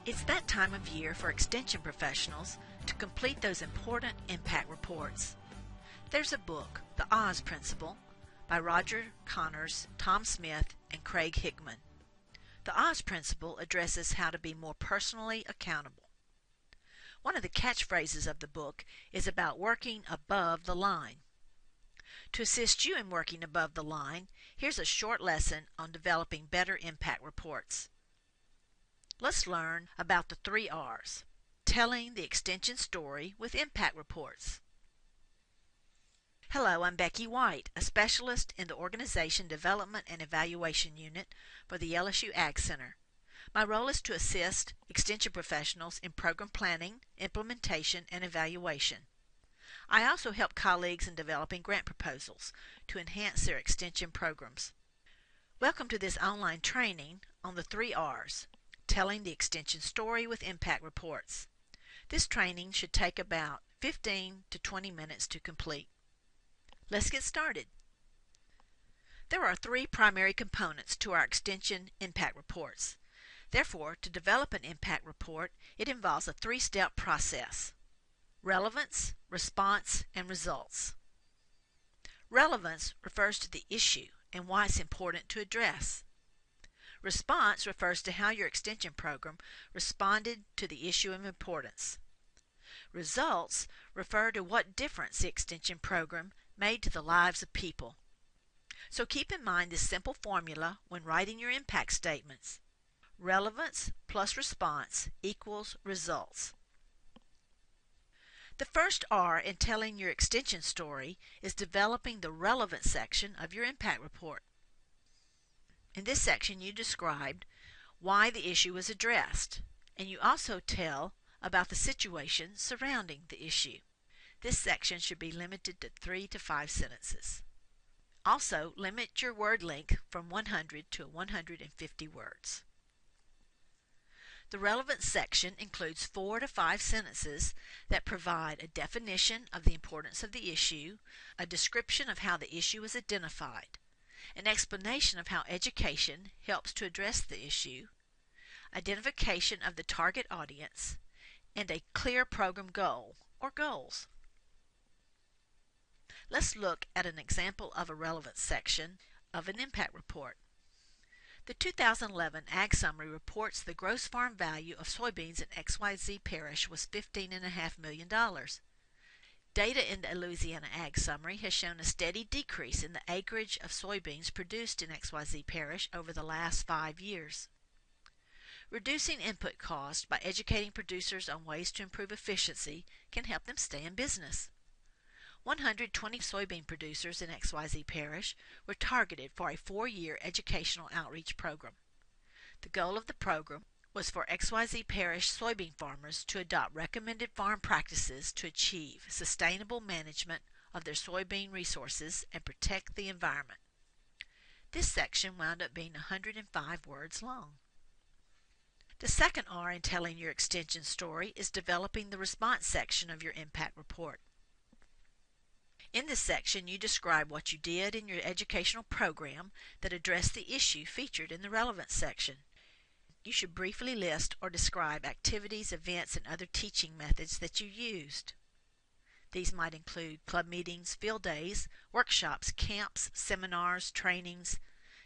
It's that time of year for Extension professionals to complete those important impact reports. There's a book, The Oz Principle, by Roger Connors, Tom Smith, and Craig Hickman. The Oz Principle addresses how to be more personally accountable. One of the catchphrases of the book is about working above the line. To assist you in working above the line, here's a short lesson on developing better impact reports. Let's learn about the 3 R's, telling the extension story with impact reports. Hello, I'm Becky White, a specialist in the Organization Development and Evaluation Unit for the LSU AgCenter. My role is to assist extension professionals in program planning, implementation, and evaluation. I also help colleagues in developing grant proposals to enhance their extension programs. Welcome to this online training on the 3 R's, telling the extension story with impact reports. This training should take about 15 to 20 minutes to complete. Let's get started. There are 3 primary components to our extension impact reports. Therefore, to develop an impact report, it involves a 3-step process: relevance, response, and results. Relevance refers to the issue and why it's important to address. Response refers to how your extension program responded to the issue of importance. Results refer to what difference the extension program made to the lives of people. So keep in mind this simple formula when writing your impact statements. Relevance plus response equals results. The first R in telling your extension story is developing the relevant section of your impact report. In this section, you described why the issue was addressed, and you also tell about the situation surrounding the issue. This section should be limited to 3 to 5 sentences. Also, limit your word length from 100 to 150 words. The relevant section includes 4 to 5 sentences that provide a definition of the importance of the issue, a description of how the issue is identified, an explanation of how education helps to address the issue, identification of the target audience, and a clear program goal or goals. Let's look at an example of a relevance section of an impact report. The 2011 Ag Summary reports the gross farm value of soybeans in XYZ Parish was $15.5 million. Data in the Louisiana Ag Summary has shown a steady decrease in the acreage of soybeans produced in XYZ Parish over the last 5 years. Reducing input costs by educating producers on ways to improve efficiency can help them stay in business. 120 soybean producers in XYZ Parish were targeted for a 4-year educational outreach program. The goal of the program was for XYZ Parish soybean farmers to adopt recommended farm practices to achieve sustainable management of their soybean resources and protect the environment. This section wound up being 105 words long. The second R in telling your extension story is developing the response section of your impact report. In this section, you describe what you did in your educational program that addressed the issue featured in the relevance section. You should briefly list or describe activities, events, and other teaching methods that you used. These might include club meetings, field days, workshops, camps, seminars, trainings,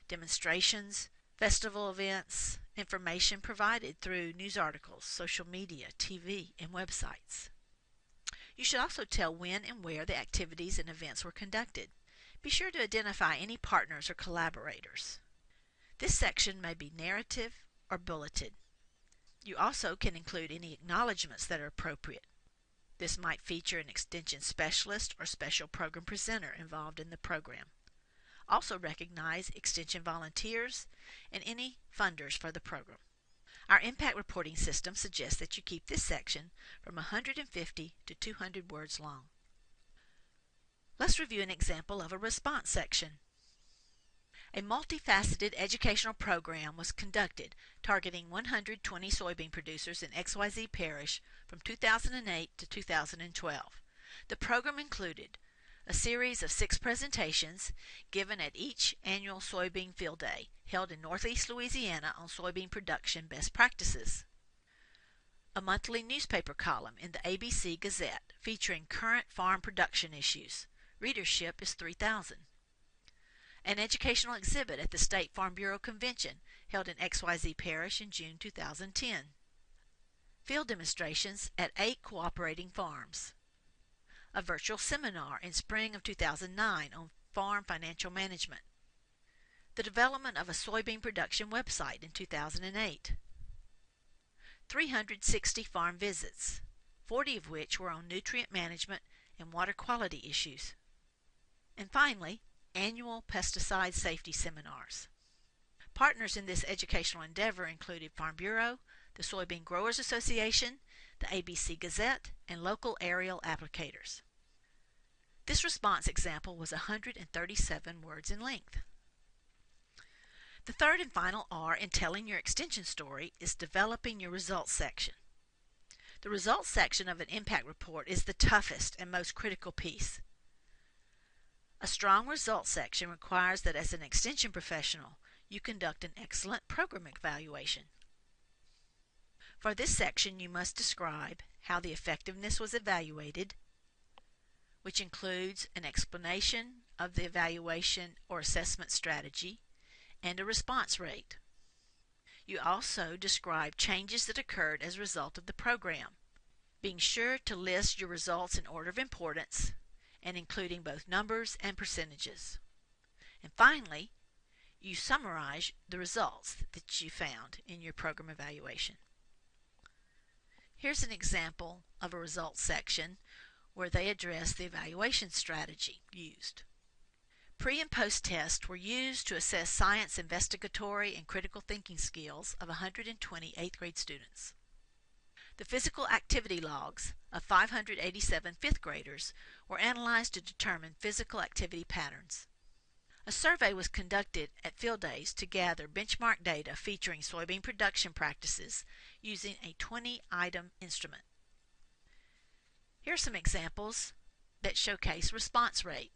demonstrations, festival events, information provided through news articles, social media, TV, and websites. You should also tell when and where the activities and events were conducted. Be sure to identify any partners or collaborators. This section may be narrative or bulleted. You also can include any acknowledgments that are appropriate. This might feature an extension specialist or special program presenter involved in the program. Also recognize extension volunteers and any funders for the program. Our impact reporting system suggests that you keep this section from 150 to 200 words long. Let's review an example of a response section. A multifaceted educational program was conducted targeting 120 soybean producers in XYZ Parish from 2008 to 2012. The program included a series of 6 presentations given at each annual soybean field day held in Northeast Louisiana on soybean production best practices. a monthly newspaper column in the ABC Gazette featuring current farm production issues. Readership is 3,000. An educational exhibit at the State Farm Bureau Convention held in XYZ Parish in June 2010. Field demonstrations at 8 cooperating farms. A virtual seminar in spring of 2009 on farm financial management. The development of a soybean production website in 2008. 360 farm visits, 40 of which were on nutrient management and water quality issues. And finally, annual pesticide safety seminars. Partners in this educational endeavor included Farm Bureau, the Soybean Growers Association, the ABC Gazette, and local aerial applicators. This response example was 137 words in length. The third and final R in telling your extension story is developing your results section. The results section of an impact report is the toughest and most critical piece. A strong results section requires that as an extension professional, you conduct an excellent program evaluation. For this section, you must describe how the effectiveness was evaluated, which includes an explanation of the evaluation or assessment strategy and a response rate. You also describe changes that occurred as a result of the program, being sure to list your results in order of importance and including both numbers and percentages. And finally, you summarize the results that you found in your program evaluation. Here's an example of a results section where they address the evaluation strategy used. Pre- and post-tests were used to assess science investigatory and critical thinking skills of 120 8th grade students. The physical activity logs of 587 5th graders were analyzed to determine physical activity patterns. A survey was conducted at field days to gather benchmark data featuring soybean production practices using a 20-item instrument. Here are some examples that showcase response rate.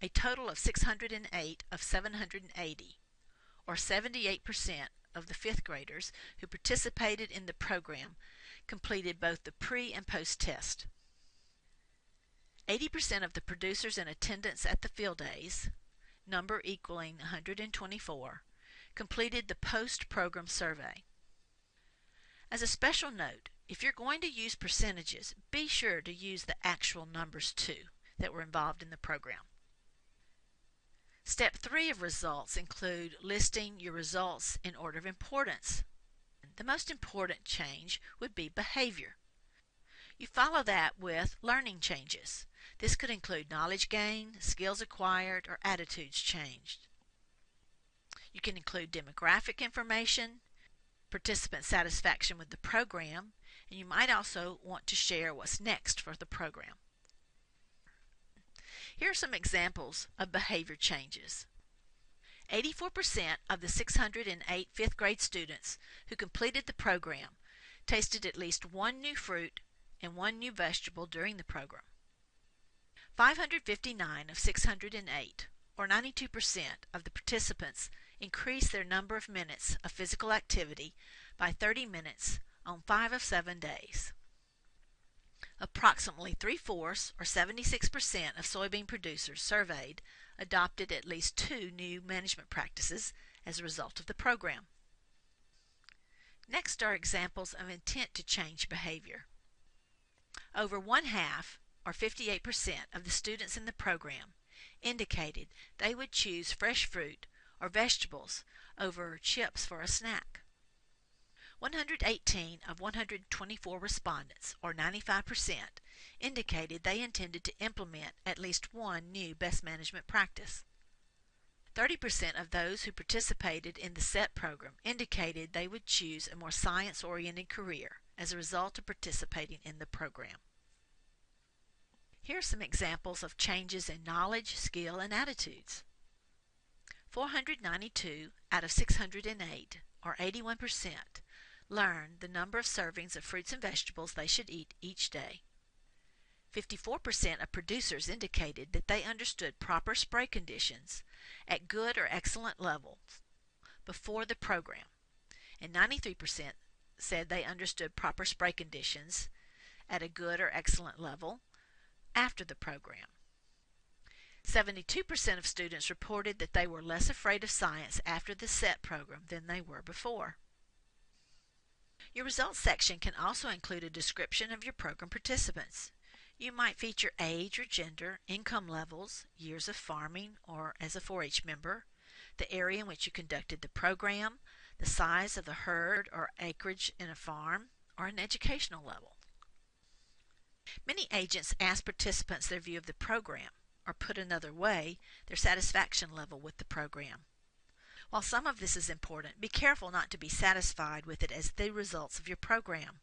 A total of 608 of 780, or 78% of the 5th graders who participated in the program completed both the pre- and post-test. 80% of the producers in attendance at the field days, number equaling 124, completed the post-program survey. As a special note, if you're going to use percentages, be sure to use the actual numbers too that were involved in the program. Step 3 of results include listing your results in order of importance. The most important change would be behavior. You follow that with learning changes. This could include knowledge gained, skills acquired, or attitudes changed. You can include demographic information, participant satisfaction with the program, and you might also want to share what's next for the program. Here are some examples of behavior changes. 84% of the 608 5th grade students who completed the program tasted at least one new fruit and one new vegetable during the program. 559 of 608, or 92% of the participants, increased their number of minutes of physical activity by 30 minutes on 5 of 7 days. Approximately 3/4, or 76% of soybean producers surveyed adopted at least 2 new management practices as a result of the program. Next are examples of intent to change behavior. Over 1/2, or 58% of the students in the program indicated they would choose fresh fruit or vegetables over chips for a snack. 118 of 124 respondents, or 95%, indicated they intended to implement at least one new best management practice. 30% of those who participated in the SET program indicated they would choose a more science-oriented career as a result of participating in the program. Here are some examples of changes in knowledge, skill, and attitudes. 492 out of 608, or 81%, learned the number of servings of fruits and vegetables they should eat each day. 54% of producers indicated that they understood proper spray conditions at good or excellent levels before the program, and 93% said they understood proper spray conditions at a good or excellent level after the program. 72% of students reported that they were less afraid of science after the SET program than they were before. Your results section can also include a description of your program participants. You might feature age or gender, income levels, years of farming or as a 4-H member, the area in which you conducted the program, the size of the herd or acreage in a farm, or an educational level. Many agents ask participants their view of the program, or put another way, their satisfaction level with the program. While some of this is important, be careful not to be satisfied with it as the results of your program.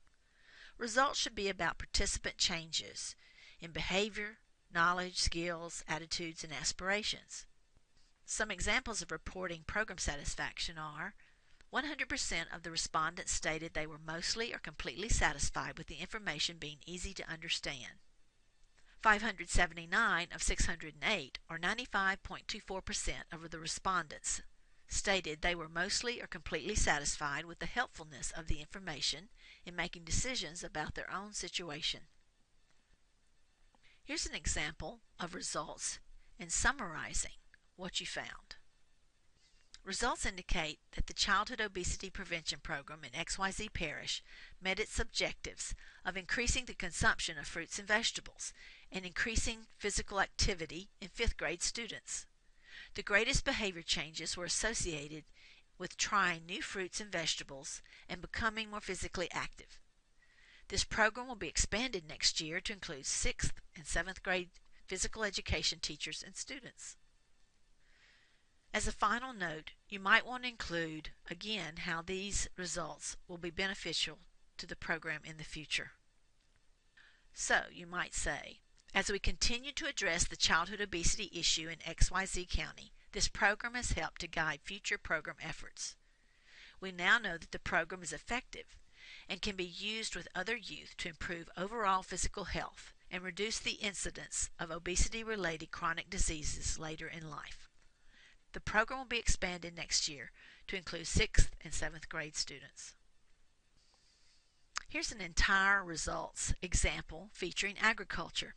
Results should be about participant changes in behavior, knowledge, skills, attitudes, and aspirations. Some examples of reporting program satisfaction are 100% of the respondents stated they were mostly or completely satisfied with the information being easy to understand. 579 of 608, or 95.24% of the respondents, stated they were mostly or completely satisfied with the helpfulness of the information in making decisions about their own situation. Here's an example of results in summarizing what you found. Results indicate that the Childhood Obesity Prevention Program in XYZ Parish met its objectives of increasing the consumption of fruits and vegetables and increasing physical activity in 5th grade students. The greatest behavior changes were associated with trying new fruits and vegetables and becoming more physically active. This program will be expanded next year to include 6th and 7th grade physical education teachers and students. As a final note, you might want to include, again, how these results will be beneficial to the program in the future. So, you might say, as we continue to address the childhood obesity issue in XYZ County, this program has helped to guide future program efforts. We now know that the program is effective and can be used with other youth to improve overall physical health and reduce the incidence of obesity-related chronic diseases later in life. The program will be expanded next year to include 6th and 7th grade students. Here's an entire results example featuring agriculture.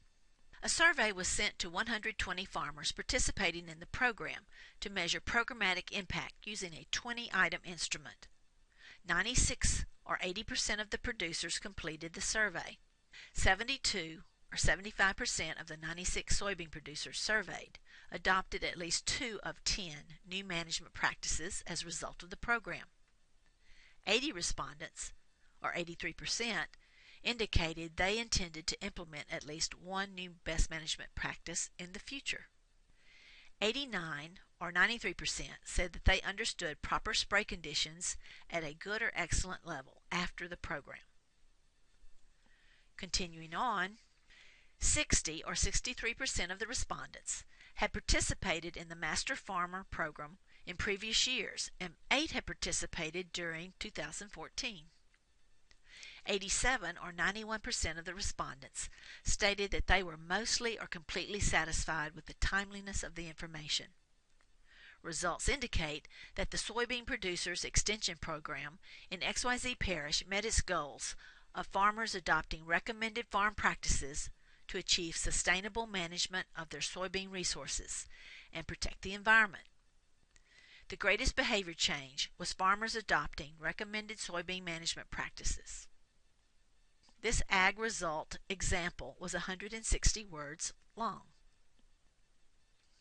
A survey was sent to 120 farmers participating in the program to measure programmatic impact using a 20-item instrument. 96 or 80% of the producers completed the survey. 72 or 75% of the 96 soybean producers surveyed adopted at least 2 of 10 new management practices as a result of the program. 80 respondents, or 83%, indicated they intended to implement at least 1 new best management practice in the future. 89 or 93% said that they understood proper spray conditions at a good or excellent level after the program. Continuing on, 60 or 63% of the respondents had participated in the Master Farmer program in previous years, and 8 had participated during 2014. 87 or 91% of the respondents stated that they were mostly or completely satisfied with the timeliness of the information. Results indicate that the Soybean Producers Extension Program in XYZ Parish met its goals of farmers adopting recommended farm practices to achieve sustainable management of their soybean resources and protect the environment. The greatest behavior change was farmers adopting recommended soybean management practices. This ag result example was 160 words long.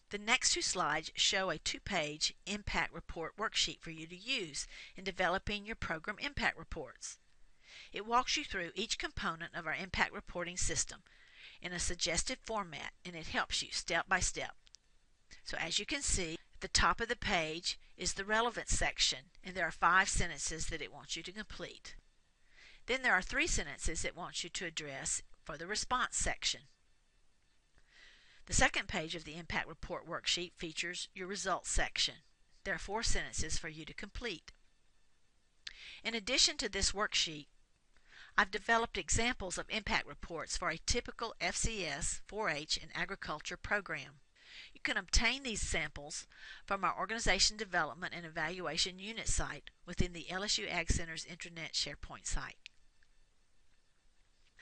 The next 2 slides show a 2-page impact report worksheet for you to use in developing your program impact reports. It walks you through each component of our impact reporting system in a suggested format, and it helps you step by step. So as you can see, at the top of the page is the relevance section, and there are 5 sentences that it wants you to complete. Then there are 3 sentences it wants you to address for the response section. The second page of the impact report worksheet features your results section. There are 4 sentences for you to complete. In addition to this worksheet, I've developed examples of impact reports for a typical FCS, 4-H, and agriculture program. You can obtain these samples from our Organization Development and Evaluation Unit site within the LSU AgCenter's Intranet SharePoint site.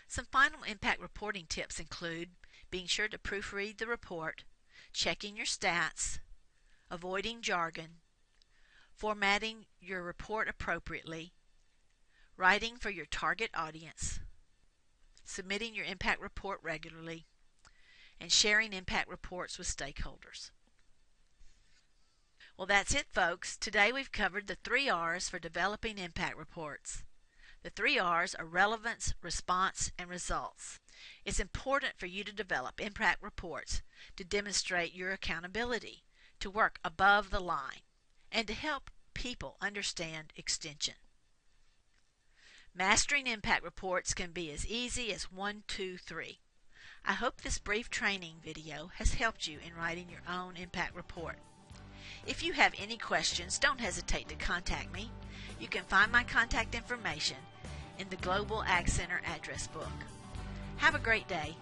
Some final impact reporting tips include being sure to proofread the report, checking your stats, avoiding jargon, formatting your report appropriately, writing for your target audience, submitting your impact report regularly, and sharing impact reports with stakeholders. Well, that's it, folks. Today we've covered the 3 R's for developing impact reports. The 3 R's are relevance, response, and results. It's important for you to develop impact reports to demonstrate your accountability, to work above the line, and to help people understand extension. Mastering impact reports can be as easy as 1, 2, 3. I hope this brief training video has helped you in writing your own impact report. If you have any questions, don't hesitate to contact me. You can find my contact information in the Global AgCenter address book. Have a great day.